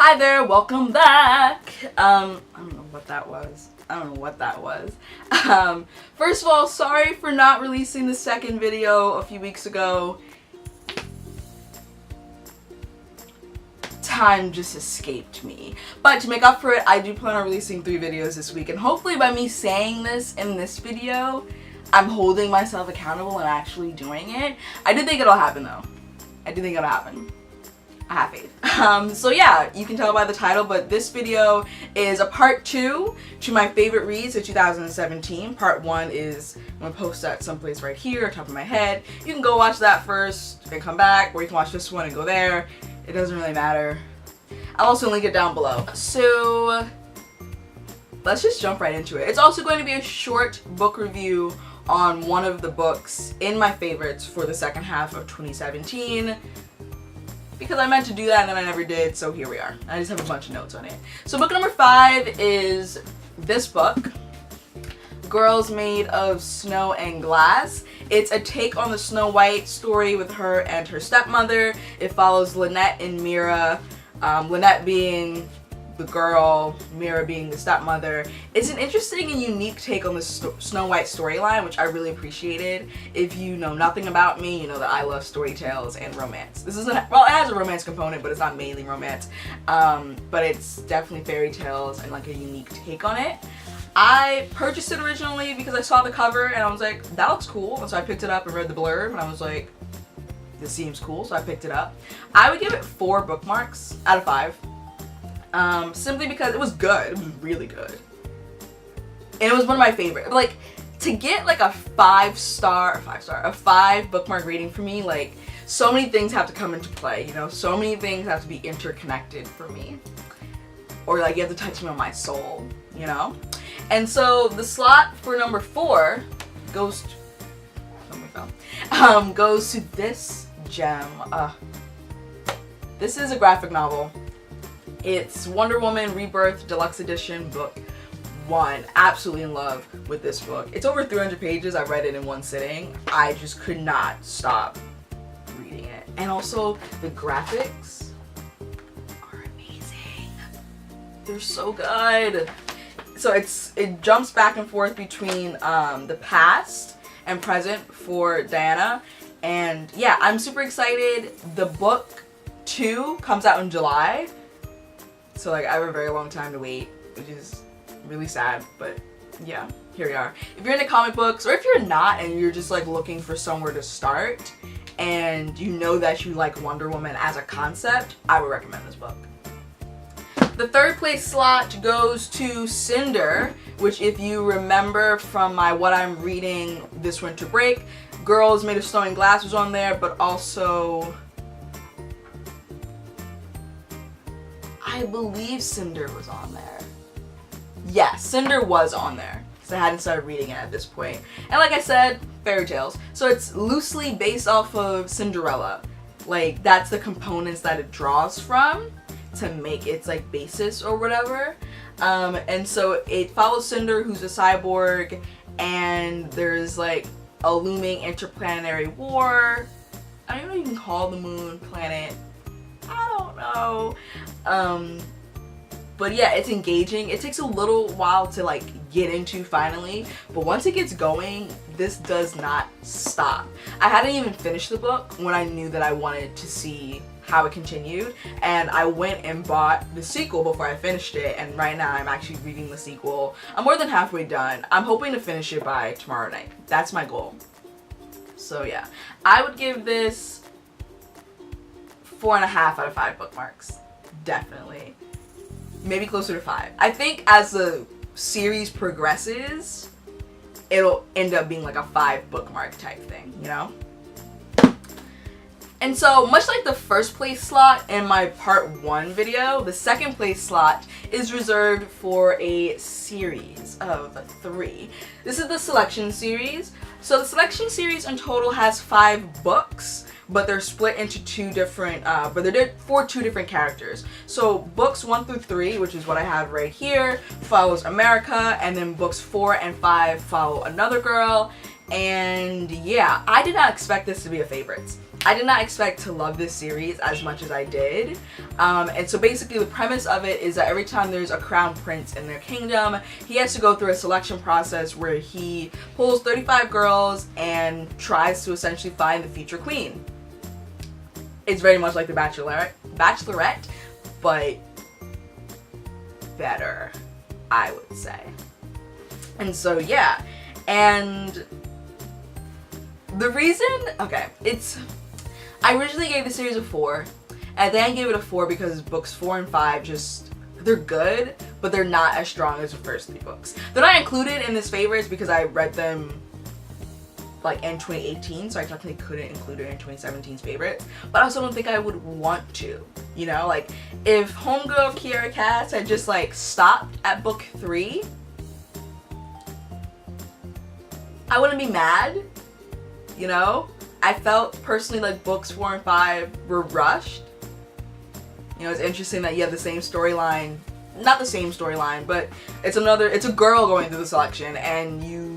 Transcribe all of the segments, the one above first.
Hi there, welcome back. I don't know what that was. First of all, sorry for not releasing the second video a few weeks ago. Time just escaped me. But to make up for it, I do plan on releasing 3 videos this week, and hopefully by me saying this in this video, I'm holding myself accountable and actually doing it. I do think it'll happen though. I do think it'll happen. I have faith. So yeah, you can tell by the title, but this video is a part 2 to my favorite reads of 2017. Part 1 is, I'm gonna post that someplace right here on top of my head. You can go watch that first and come back, or you can watch this one and go there. It doesn't really matter. I'll also link it down below. So let's just jump right into it. It's also going to be a short book review on one of the books in my favorites for the second half of 2017. Because I meant to do that and then I never did, so here we are. I just have a bunch of notes on it. So book number 5 is this book, Girls Made of Snow and Glass. It's a take on the Snow White story with her and her stepmother. It follows Lynette and Mira, Lynette being the girl, Mira being the stepmother. It's an interesting and unique take on the Snow White storyline, which I really appreciated. If you know nothing about me, you know that I love story tales and romance. This isn't, well, it has a romance component, but it's not mainly romance. But it's definitely fairy tales and like a unique take on it. I purchased it originally because I saw the cover and I was like, that looks cool. And so I picked it up and read the blurb and I was like, this seems cool, so I picked it up. I would give it 4 bookmarks out of 5. Simply because it was good. It was really good. And it was one of my favorite. Like, to get like a 5 bookmark rating for me, like, so many things have to come into play, you know? So many things have to be interconnected for me. Or like, you have to touch me on my soul, you know? And so the slot for number 4 goes to, goes to this gem. This is a graphic novel. It's Wonder Woman Rebirth Deluxe Edition Book 1. Absolutely in love with this book. It's over 300 pages. I read it in one sitting. I just could not stop reading it. And also, the graphics are amazing. They're so good. So it jumps back and forth between the past and present for Diana. And yeah, I'm super excited. The book 2 comes out in July. So like I have a very long time to wait, which is really sad, but yeah, here we are. If you're into comic books, or if you're not and you're just like looking for somewhere to start and you know that you like Wonder Woman as a concept, I would recommend this book. The 3rd place slot goes to Cinder, which if you remember from my What I'm Reading this winter break, Girls Made of Snow and Glass was on there, but also I believe Cinder was on there. Yes, Cinder was on there. So I hadn't started reading it at this point. And like I said, fairy tales. So it's loosely based off of Cinderella. Like, that's the components that it draws from to make its like basis or whatever. And so it follows Cinder, who's a cyborg, and there's like a looming interplanetary war. I don't know if you can call the moon planet. I don't know. But yeah, it's engaging. It takes a little while to like get into finally, but once it gets going, this does not stop. I hadn't even finished the book when I knew that I wanted to see how it continued, and I went and bought the sequel before I finished it, and right now I'm actually reading the sequel. I'm more than halfway done. I'm hoping to finish it by tomorrow night. That's my goal. So yeah, I would give this 4.5 out of 5 bookmarks. Definitely. Maybe closer to 5. I think as the series progresses, it'll end up being like a 5 bookmark type thing, you know? And so, much like the 1st place slot in my part 1 video, the 2nd place slot is reserved for a series of 3. This is the selection series. So the selection series in total has 5 books, but they're split into 2 different, for 2 different characters. So books 1 through 3, which is what I have right here, follows America, and then books 4 and 5 follow another girl. And yeah, I did not expect this to be a favorite. I did not expect to love this series as much as I did. And so basically the premise of it is that every time there's a crown prince in their kingdom, he has to go through a selection process where he pulls 35 girls and tries to essentially find the future queen. It's very much like The Bachelorette, but better, I would say. And so yeah, and the reason, okay, I originally gave the series a 4, and then I gave it a 4 because books 4 and 5 just, they're good, but they're not as strong as the first 3 books. They're not included in this favorites because I read them like in 2018, so I technically couldn't include it in 2017's favorites, but I also don't think I would want to, you know, like if homegirl Kiara Cass had just like stopped at book 3, I wouldn't be mad, you know? I felt personally like books 4 and 5 were rushed. You know, it's interesting that you have the same storyline, not the same storyline, but it's a girl going through the selection, and you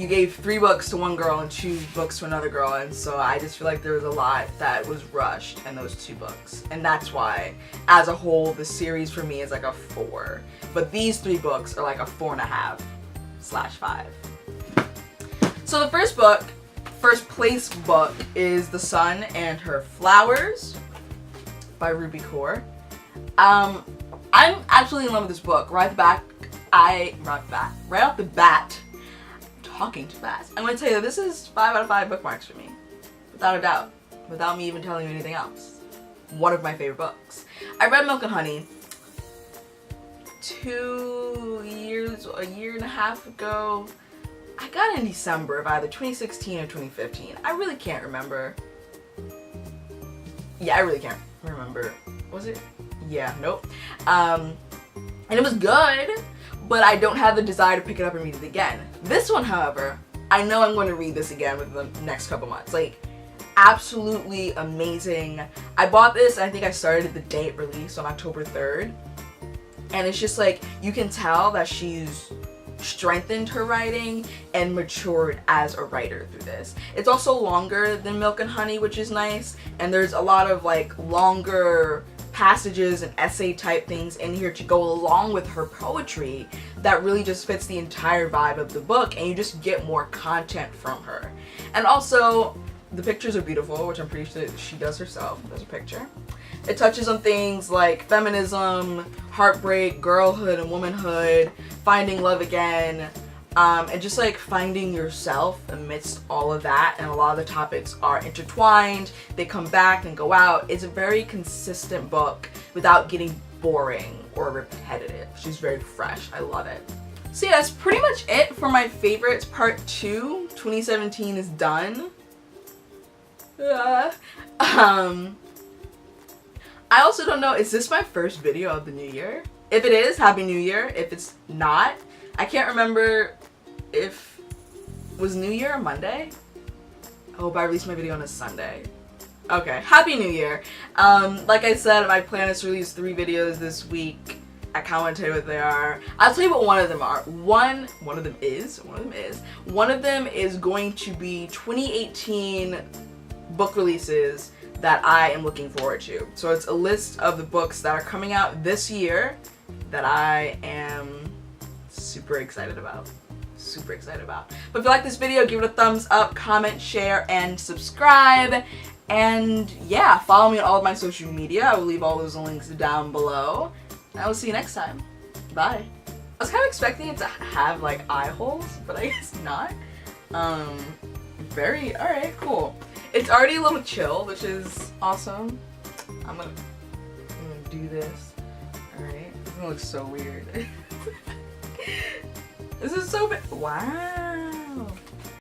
gave 3 books to one girl and 2 books to another girl, and so I just feel like there was a lot that was rushed in those 2 books, and that's why, as a whole, the series for me is like a 4, but these 3 books are like a 4.5/5. So the first place book is The Sun and Her Flowers by Ruby Kaur. I'm absolutely in love with this book. Right off the bat, I'm talking too fast. I'm going to tell you that this is 5 out of 5 bookmarks for me. Without a doubt. Without me even telling you anything else. One of my favorite books. I read Milk and Honey a year and a half ago. I got it in December of either 2016 or 2015. I really can't remember. Yeah, I really can't remember. Was it? Yeah, nope. And it was good, but I don't have the desire to pick it up and read it again. This one, however, I know I'm going to read this again within the next couple months. Like, absolutely amazing. I bought this, and I think I started the day it released on October 3rd. And it's just like, you can tell that she's strengthened her writing and matured as a writer through this. It's also longer than Milk and Honey, which is nice, and there's a lot of like longer passages and essay type things in here to go along with her poetry that really just fits the entire vibe of the book, and you just get more content from her. And also the pictures are beautiful, which I'm pretty sure she does herself. There's a picture. It touches on things like feminism, heartbreak, girlhood and womanhood, finding love again, and just like finding yourself amidst all of that. And a lot of the topics are intertwined. They come back and go out. It's a very consistent book without getting boring or repetitive. She's very fresh. I love it. So yeah, that's pretty much it for my favorites part 2. 2017 is done. I also don't know, is this my first video of the new year? If it is, Happy New Year. If it's not, I can't remember if, was New Year a Monday? I hope I released my video on a Sunday. Okay, Happy New Year. Like I said, my plan is to release 3 videos this week. I can't wait to tell you what they are. I'll tell you what one of them are. One of them is going to be 2018 book releases that I am looking forward to. So it's a list of the books that are coming out this year that I am super excited about. But if you like this video, give it a thumbs up, comment, share, and subscribe. And yeah, follow me on all of my social media. I will leave all those links down below. And I will see you next time. Bye. I was kind of expecting it to have like eye holes, but I guess not. Alright, cool. It's already a little chill, which is awesome. I'm gonna do this. Alright. This one looks so weird. This is so bad. Wow.